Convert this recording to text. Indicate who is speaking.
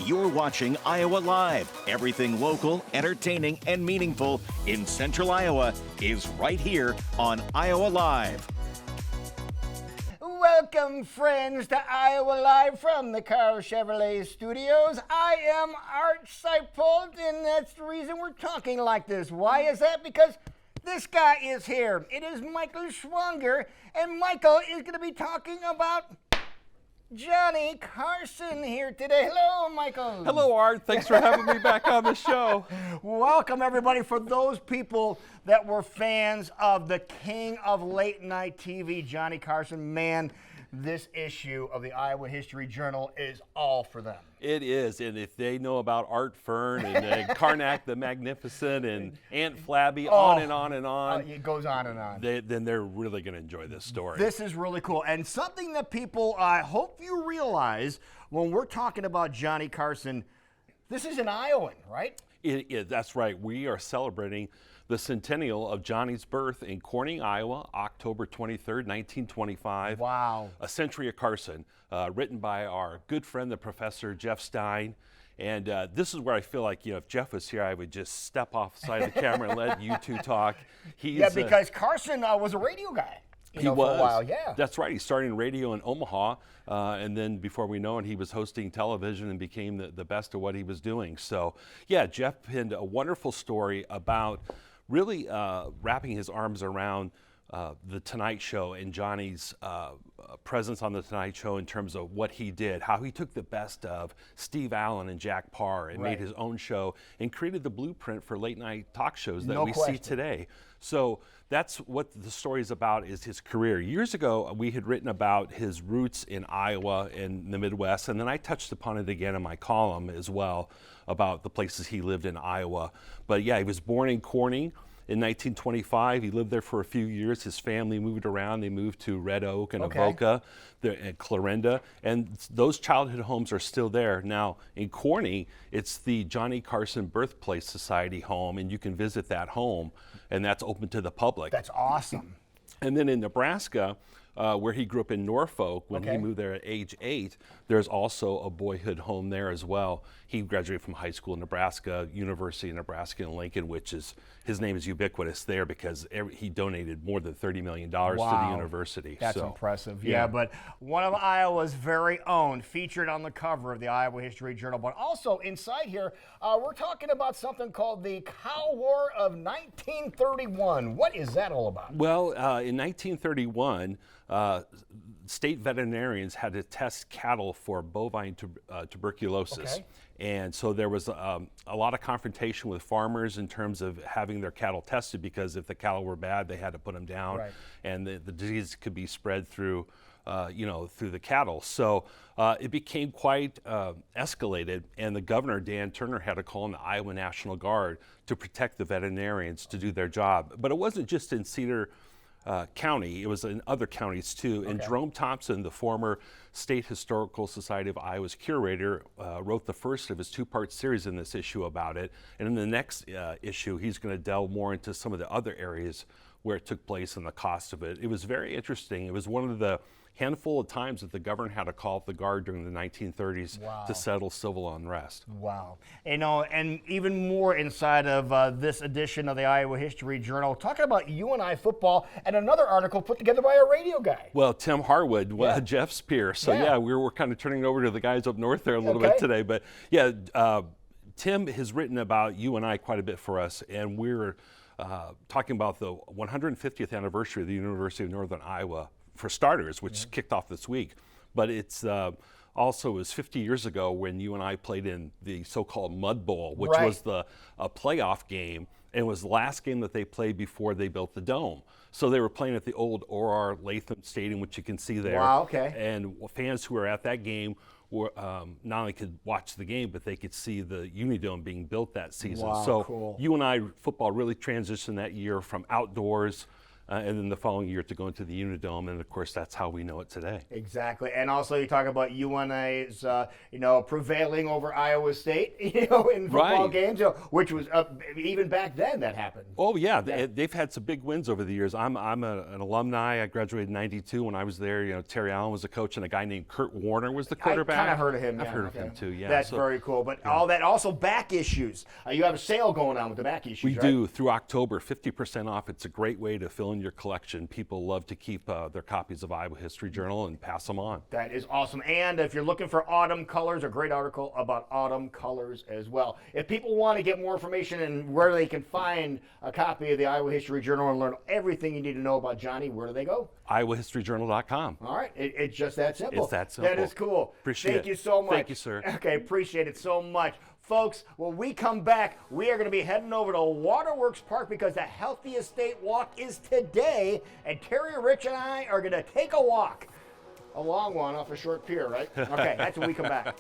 Speaker 1: You're watching Iowa Live. Everything local, entertaining, and meaningful in Central Iowa is right here on Iowa Live.
Speaker 2: Welcome, friends, to Iowa Live from the Carl Chevrolet Studios. I am Art Sipolt, and that's the reason we're talking like this. Why is that? Because this guy is here. It is Michael Swanger, and Michael is going to be talking about Johnny Carson here today. Hello, Michael.
Speaker 3: Hello, Art. Thanks for having me back on the show.
Speaker 2: Welcome, everybody. For those people that were fans of the king of late night TV, Johnny Carson, man, this issue of the Iowa History Journal is all for them.
Speaker 3: It is, and if they know about Art Fern and Karnak the Magnificent and Aunt Flabby, on and on and on.
Speaker 2: It goes on and on.
Speaker 3: Then they're really going to enjoy this story.
Speaker 2: This is really cool, and something that people, I hope you realize when we're talking about Johnny Carson, this is an Iowan, right?
Speaker 3: That's right. We are celebrating the centennial of Johnny's birth in Corning, Iowa, October 23rd, 1925.
Speaker 2: Wow.
Speaker 3: A Century of Carson, written by our good friend, the Professor Jeff Stein. And this is where I feel like, if Jeff was here, I would just step off the side of the camera and let you two talk.
Speaker 2: Because Carson was a radio guy.
Speaker 3: He was.
Speaker 2: For a while, yeah.
Speaker 3: That's right. He started in radio in Omaha, and then before we know it, he was hosting television and became the best of what he was doing. So, yeah, Jeff pinned a wonderful story about really wrapping his arms around the Tonight Show and Johnny's presence on the Tonight Show in terms of what he did, how he took the best of Steve Allen and Jack Parr and made his own show and created the blueprint for late night talk shows that we see today. So that's what the story is about, is his career. Years ago, we had written about his roots in Iowa and the Midwest, and then I touched upon it again in my column as well about the places he lived in Iowa. But yeah, he was born in Corning in 1925. He lived there for a few years. His family moved around. They moved to Red Oak and Avoca and Clarinda, and those childhood homes are still there. Now, in Corning, it's the Johnny Carson Birthplace Society home, and you can visit that home, and that's open to the public.
Speaker 2: That's awesome.
Speaker 3: And then in Nebraska, where he grew up in Norfolk, when he moved there at age 8, there's also a boyhood home there as well. He graduated from high school in Nebraska, University of Nebraska in Lincoln, which is, his name is ubiquitous there because he donated more than $30 million to the university.
Speaker 2: That's impressive. Yeah, but one of Iowa's very own, featured on the cover of the Iowa History Journal. But also inside here, we're talking about something called the Cow War of 1931. What is that all about?
Speaker 3: Well, in 1931, state veterinarians had to test cattle for bovine tuberculosis. And so there was a lot of confrontation with farmers in terms of having their cattle tested, because if the cattle were bad, they had to put them down, and the disease could be spread through through the cattle. So it became quite escalated, and the governor, Dan Turner, had to call in the Iowa National Guard to protect the veterinarians to do their job. But it wasn't just in Cedar County, it was in other counties too. And Jerome Thompson, the former State Historical Society of Iowa's curator, wrote the first of his 2-part series in this issue about it. And in the next issue, he's going to delve more into some of the other areas where it took place and the cost of it. It was very interesting. It was one of the handful of times that the governor had to call up the guard during the 1930s to settle civil unrest.
Speaker 2: Wow. And even more inside of this edition of the Iowa History Journal, talking about UNI football and another article put together by a radio guy.
Speaker 3: Well, Tim Harwood, Jeff's peer. So we're kind of turning it over to the guys up north there a little bit today. But Tim has written about UNI quite a bit for us, and we're talking about the 150th anniversary of the University of Northern Iowa, for starters, which kicked off this week. But it's also was 50 years ago when UNI played in the so-called Mud Bowl, which was a playoff game, and it was the last game that they played before they built the dome. So they were playing at the old O.R. Latham Stadium, which you can see there.
Speaker 2: Wow,
Speaker 3: And fans who were at that game were, not only could watch the game, but they could see the Unidome being built that season.
Speaker 2: Wow,
Speaker 3: so
Speaker 2: cool.
Speaker 3: UNI football really transitioned that year from outdoors and then the following year to go into the Unidome, and of course that's how we know it today.
Speaker 2: Exactly, and also you talk about UNA's, prevailing over Iowa State, in football games, which was even back then that happened.
Speaker 3: Oh yeah, they've had some big wins over the years. I'm an alumni. I graduated in '92. When I was there, Terry Allen was the coach, and a guy named Kurt Warner was the quarterback.
Speaker 2: I kind of heard of him.
Speaker 3: I've heard of him too. Yeah,
Speaker 2: that's very cool. But all that, also back issues. You have a sale going on with the back issues.
Speaker 3: We do through October, 50% off. It's a great way to fill in your collection. People love to keep their copies of Iowa History Journal and pass them on.
Speaker 2: That is awesome. And if you're looking for autumn colors, a great article about autumn colors as well. If people want to get more information and where they can find a copy of the Iowa History Journal and learn everything you need to know about Johnny, where do they go?
Speaker 3: IowaHistoryJournal.com.
Speaker 2: All right. It's just that simple.
Speaker 3: It's that simple.
Speaker 2: That is cool.
Speaker 3: Appreciate it.
Speaker 2: Thank you so much.
Speaker 3: Thank you, sir.
Speaker 2: Okay, appreciate it so much. Folks, when we come back, we are going to be heading over to Waterworks Park because the Healthiest State Walk is today, and Terry, Rich, and I are going to take a walk. A long one off a short pier, right? Okay, that's when we come back.